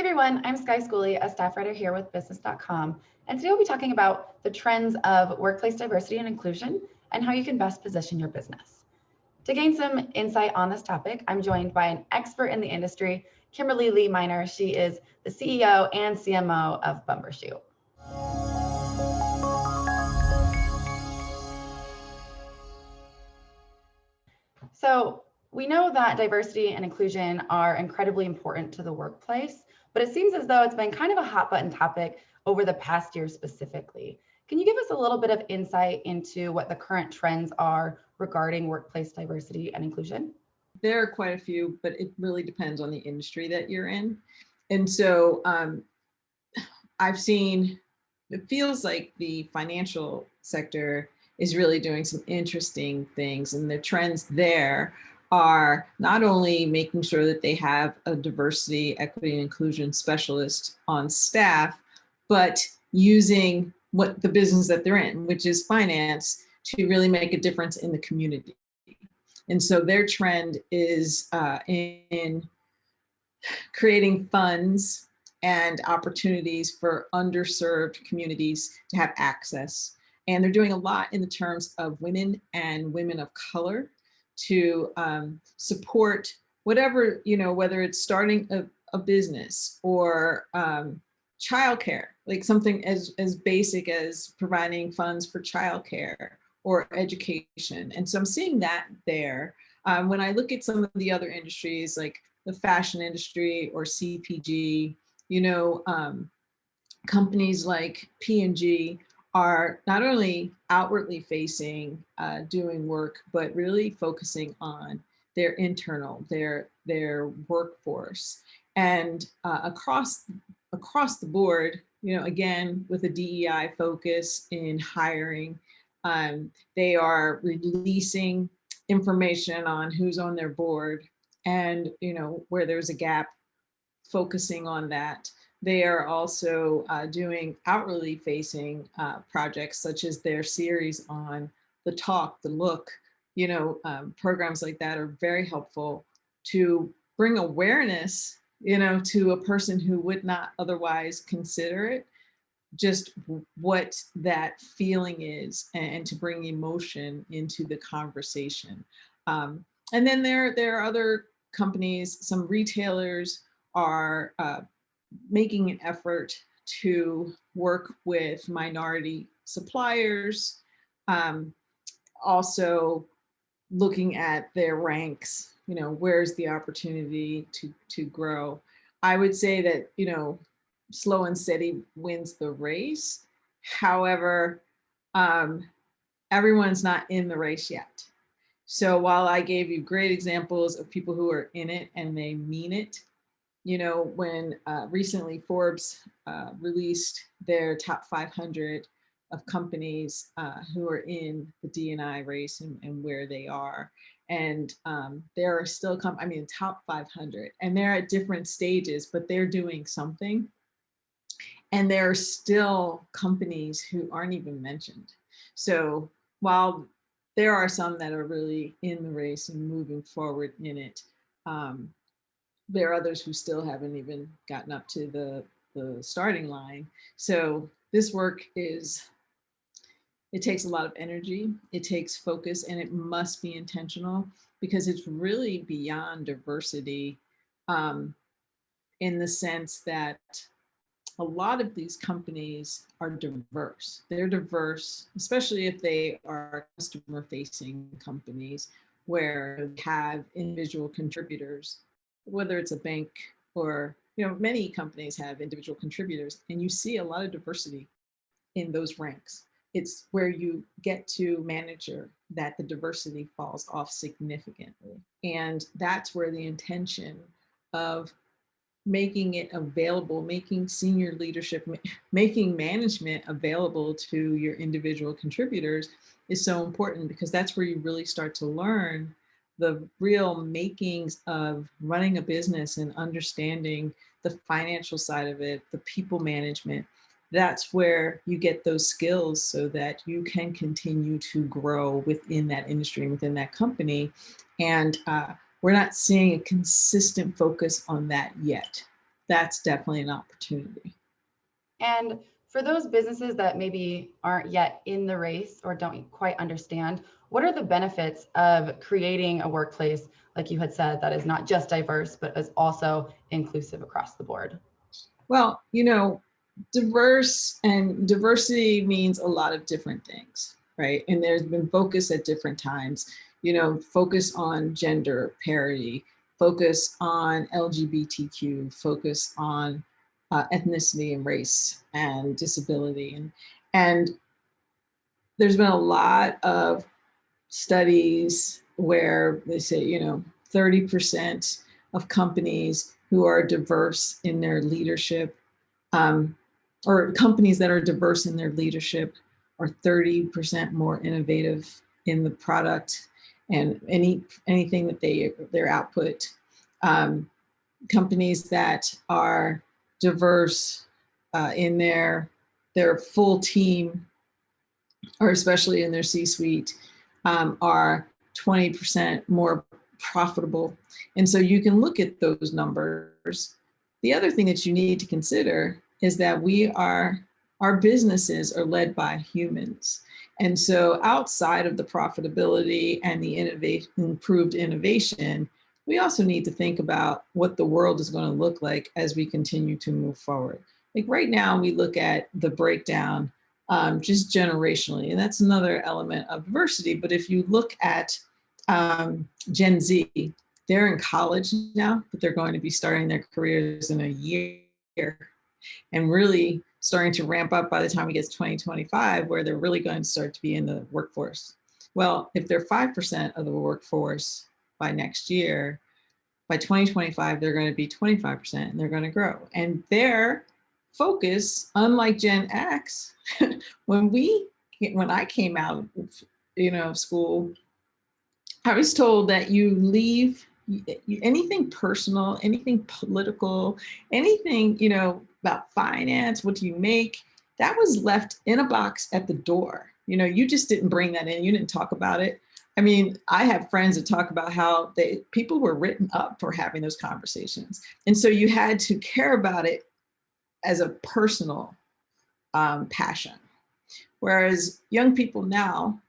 everyone, I'm Skye Schooley, a staff writer here with business.com, and today we'll be talking about the trends of workplace diversity and inclusion and how you can best position your business. To gain some insight on this topic, I'm joined by an expert in the industry, Kimberly Lee Minor. She is the CEO and CMO of Bumbershoot. So we know that diversity and inclusion are incredibly important to the workplace, but it seems as though it's been kind of a hot button topic over the past year specifically. Can you give us a little bit of insight into what the current trends are regarding workplace diversity and inclusion? There are quite a few, but it really depends on the industry that you're in. And so I've seen, it feels like the financial sector is really doing some interesting things, and the trends there are not only making sure that they have a diversity, equity, and inclusion specialist on staff, but using what the business that they're in, which is finance, to really make a difference in the community. And so their trend is in creating funds and opportunities for underserved communities to have access. And they're doing a lot in the terms of women and women of color to support whatever, whether it's starting a business or childcare, like something as basic as providing funds for childcare or education. And so I'm seeing that there. When I look at some of the other industries, like the fashion industry or CPG, companies like P&G are not only outwardly facing doing work, but really focusing on their internal, their workforce. And across the board, again, with a DEI focus in hiring, they are releasing information on who's on their board and, where there's a gap, focusing on that. They are also doing outwardly facing projects, such as their series on the talk, the look, programs like that are very helpful to bring awareness, to a person who would not otherwise consider it, just what that feeling is, and to bring emotion into the conversation. And then there are other companies, some retailers are making an effort to work with minority suppliers, also looking at their ranks, where's the opportunity to grow. I would say that, slow and steady wins the race. However, everyone's not in the race yet. So while I gave you great examples of people who are in it and they mean it, when recently Forbes released their top 500 of companies who are in the DE&I race and where they are. And there are still, top 500, and they're at different stages, but they're doing something. And there are still companies who aren't even mentioned. So while there are some that are really in the race and moving forward in it, there are others who still haven't even gotten up to the starting line. So this work it takes a lot of energy, it takes focus, and it must be intentional, because it's really beyond diversity in the sense that a lot of these companies are diverse. They're diverse, especially if they are customer-facing companies where they have individual contributors, whether it's a bank or, many companies have individual contributors, and you see a lot of diversity in those ranks. It's where you get to manager that the diversity falls off significantly. And that's where the intention of making it available, making senior leadership, making management available to your individual contributors is so important, because that's where you really start to learn the real makings of running a business and understanding the financial side of it, the people management. That's where you get those skills so that you can continue to grow within that industry and within that company. And we're not seeing a consistent focus on that yet. that's definitely an opportunity. And for those businesses that maybe aren't yet in the race or don't quite understand, what are the benefits of creating a workplace, like you had said, that is not just diverse, but is also inclusive across the board? Well, diversity means a lot of different things, right? And there's been focus at different times, focus on gender parity, focus on LGBTQ, focus on ethnicity and race and disability. And there's been a lot of studies where they say, 30% of companies who are diverse in their leadership, or companies that are diverse in their leadership, are 30% more innovative in the product and anything that their output. Companies that are diverse in their full team, or especially in their C-suite, are 20% more profitable. And so you can look at those numbers. The other thing that you need to consider is that our businesses are led by humans. And so outside of the profitability and the improved innovation, we also need to think about what the world is going to look like as we continue to move forward. Like right now, we look at the breakdown just generationally, and that's another element of diversity. But if you look at Gen Z, they're in college now, but they're going to be starting their careers in a year and really starting to ramp up by the time we get to 2025, where they're really going to start to be in the workforce. Well, if they're 5% of the workforce by next year, by 2025, they're going to be 25% and they're going to grow. And their focus, unlike Gen X, when I came out of school, I was told that you leave anything personal, anything political, anything, about finance, what do you make, that was left in a box at the door. You just didn't bring that in. You didn't talk about it. I mean, I have friends that talk about how people were written up for having those conversations. And so you had to care about it as a personal passion. Whereas young people now,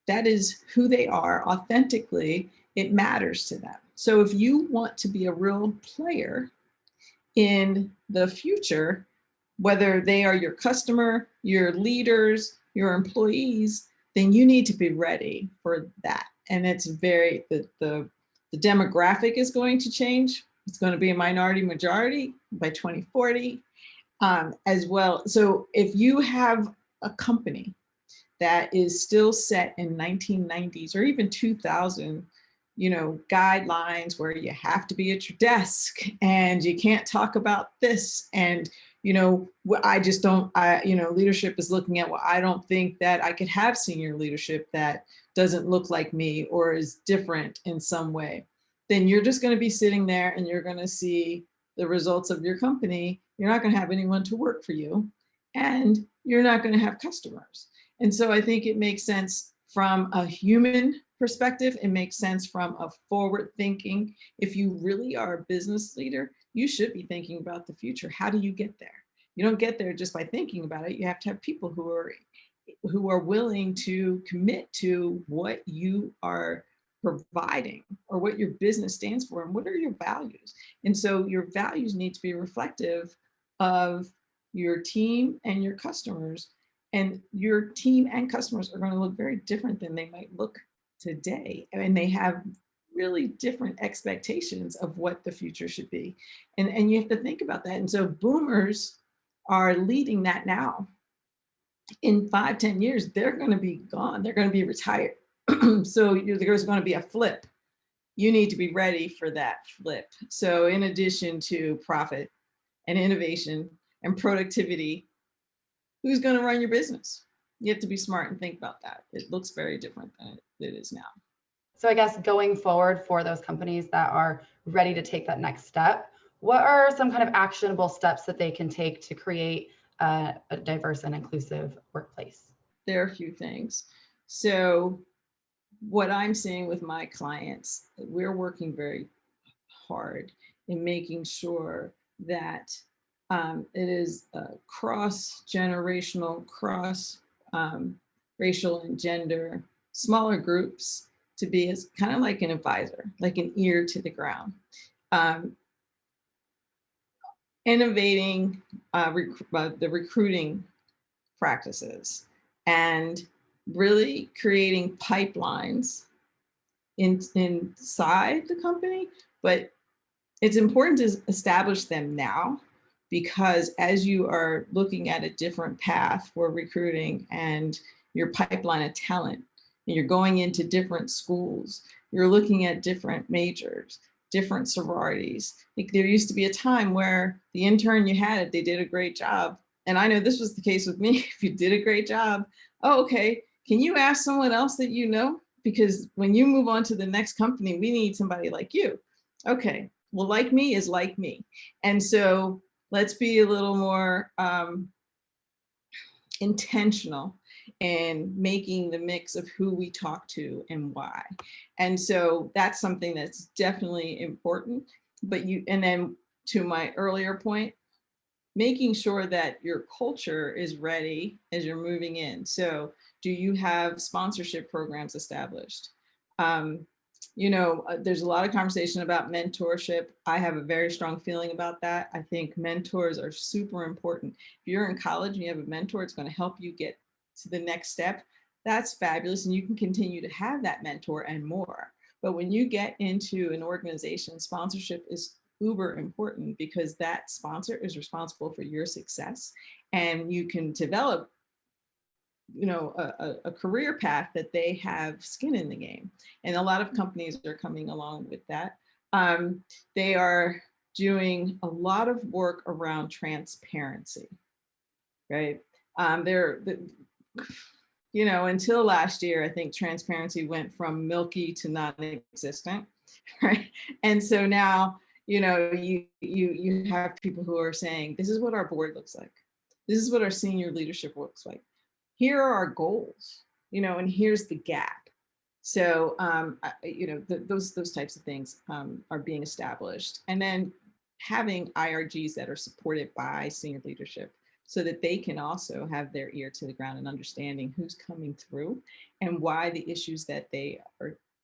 that is who they are authentically. It matters to them. So if you want to be a real player in the future, whether they are your customer, your leaders, your employees, then you need to be ready for that. And it's the demographic is going to change. It's going to be a minority majority by 2040 as well. So if you have a company that is still set in 1990s or even 2000, guidelines where you have to be at your desk and you can't talk about this. And, leadership is looking at, well, I don't think that I could have senior leadership that doesn't look like me or is different in some way. Then you're just going to be sitting there and you're going to see the results of your company. You're not going to have anyone to work for you and you're not going to have customers. And so I think it makes sense from a human perspective. It makes sense from a forward thinking. If you really are a business leader, you should be thinking about the future. How do you get there? You don't get there just by thinking about it. You have to have people who are willing to commit to what you are providing or what your business stands for and what are your values. And so your values need to be reflective of your team and your customers. And your team and customers are going to look very different than they might look today. And they have really different expectations of what the future should be. And you have to think about that. And so boomers are leading that now. In 5-10 years, they're going to be gone. They're going to be retired. So there's going to be a flip. You need to be ready for that flip. So in addition to profit and innovation and productivity, who's going to run your business? You have to be smart and think about that. It looks very different than it is now. So I guess going forward for those companies that are ready to take that next step, what are some kind of actionable steps that they can take to create a diverse and inclusive workplace? There are a few things. So what I'm seeing with my clients, we're working very hard in making sure that it is cross-generational, cross-racial and gender, smaller groups, to be as kind of like an advisor, like an ear to the ground. Innovating the recruiting practices and really creating pipelines inside the company, but it's important to establish them now, because as you are looking at a different path for recruiting and your pipeline of talent, and you're going into different schools, you're looking at different majors, different sororities. Like, there used to be a time where the intern you had, they did a great job. And I know this was the case with me. If you did a great job, oh, okay, can you ask someone else that you know? Because when you move on to the next company, we need somebody like you. Okay, well, like me is like me. And so let's be a little more intentional in making the mix of who we talk to and why. And so that's something that's definitely important. But and then to my earlier point, making sure that your culture is ready as you're moving in. So do you have sponsorship programs established? There's a lot of conversation about mentorship. I have a very strong feeling about that. I think mentors are super important. If you're in college and you have a mentor, it's going to help you get to the next step. That's fabulous. And you can continue to have that mentor and more. But when you get into an organization, sponsorship is uber important, because that sponsor is responsible for your success, and you can develop a career path that they have skin in the game. And a lot of companies are coming along with that. They are doing a lot of work around transparency, right? Until last year, I think transparency went from milky to non-existent, right? And so now, you have people who are saying, this is what our board looks like. This is what our senior leadership looks like. Here are our goals, and here's the gap. So, those types of things are being established. And then having IRGs that are supported by senior leadership, so that they can also have their ear to the ground and understanding who's coming through and why the issues that they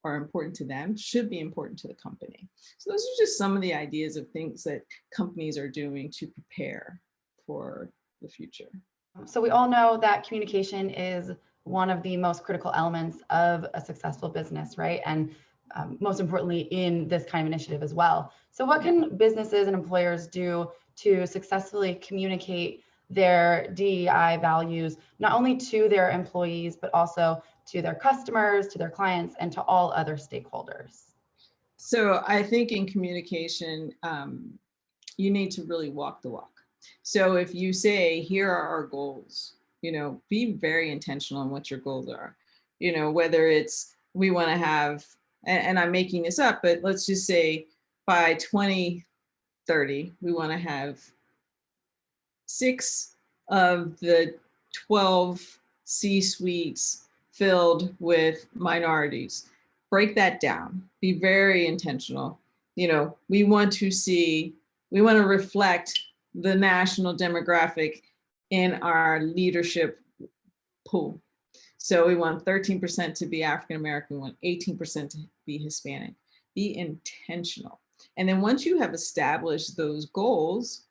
are important to them should be important to the company. So those are just some of the ideas of things that companies are doing to prepare for the future. So we all know that communication is one of the most critical elements of a successful business, right? And most importantly, in this kind of initiative as well. So what can businesses and employers do to successfully communicate their DEI values, not only to their employees, but also to their customers, to their clients, and to all other stakeholders? So I think in communication, you need to really walk the walk. So if you say, here are our goals, be very intentional on what your goals are. Whether it's, we want to have, and I'm making this up, but let's just say by 2030, we want to have 6 of the 12 C-suites filled with minorities. Break that down. Be very intentional. We want to reflect the national demographic in our leadership pool. So we want 13% to be African American, we want 18% to be Hispanic. Be intentional. And then once you have established those goals,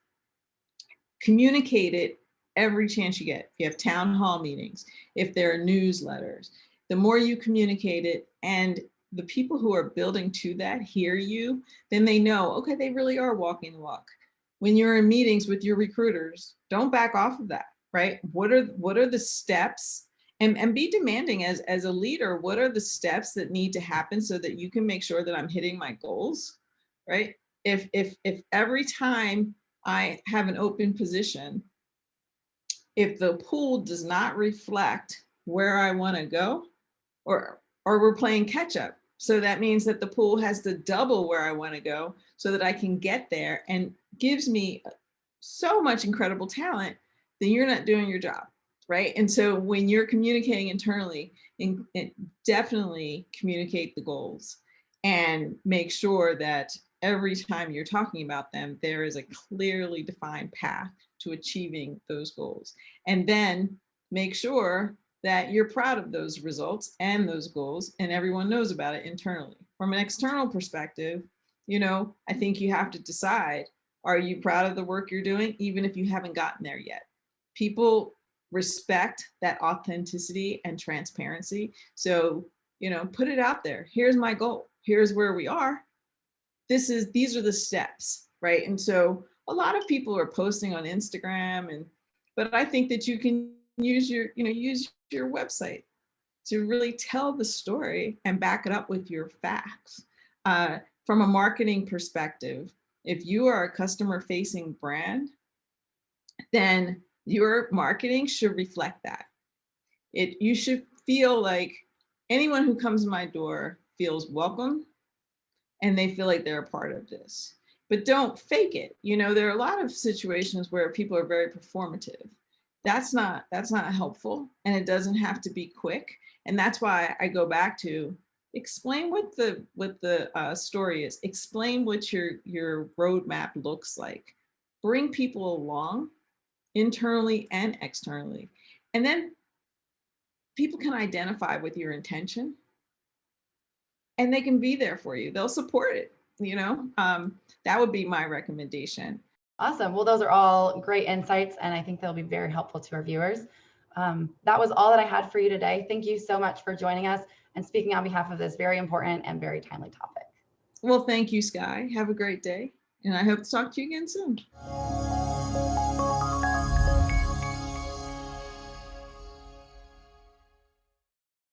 communicate it every chance you get. If you have town hall meetings, if there are newsletters, the more you communicate it and the people who are building to that hear you, then they know, okay, they really are walking the walk. When you're in meetings with your recruiters, don't back off of that, right? What are the steps? And be demanding as a leader, what are the steps that need to happen so that you can make sure that I'm hitting my goals, right? If every time I have an open position, if the pool does not reflect where I want to go, or we're playing catch up. So that means that the pool has to double where I want to go so that I can get there, and gives me so much incredible talent, then you're not doing your job, right? And so when you're communicating internally, definitely communicate the goals and make sure that every time you're talking about them, there is a clearly defined path to achieving those goals. And then make sure that you're proud of those results and those goals, and everyone knows about it internally. From an external perspective, I think you have to decide, are you proud of the work you're doing, even if you haven't gotten there yet? People respect that authenticity and transparency. So, put it out there. Here's my goal. Here's where we are. These are the steps, right? And so a lot of people are posting on Instagram, but I think that you can use your website to really tell the story and back it up with your facts. From a marketing perspective, if you are a customer-facing brand, then your marketing should reflect that. You should feel like anyone who comes to my door feels welcome and they feel like they're a part of this. But don't fake it. There are a lot of situations where people are very performative. That's not helpful, and it doesn't have to be quick. And that's why I go back to explain what the story is. Explain what your roadmap looks like. Bring people along, internally and externally, and then people can identify with your intention, and they can be there for you. They'll support it. That would be my recommendation. Awesome. Well, those are all great insights, and I think they'll be very helpful to our viewers. That was all that I had for you today. Thank you so much for joining us and speaking on behalf of this very important and very timely topic. Well, thank you, Skye. Have a great day, and I hope to talk to you again soon.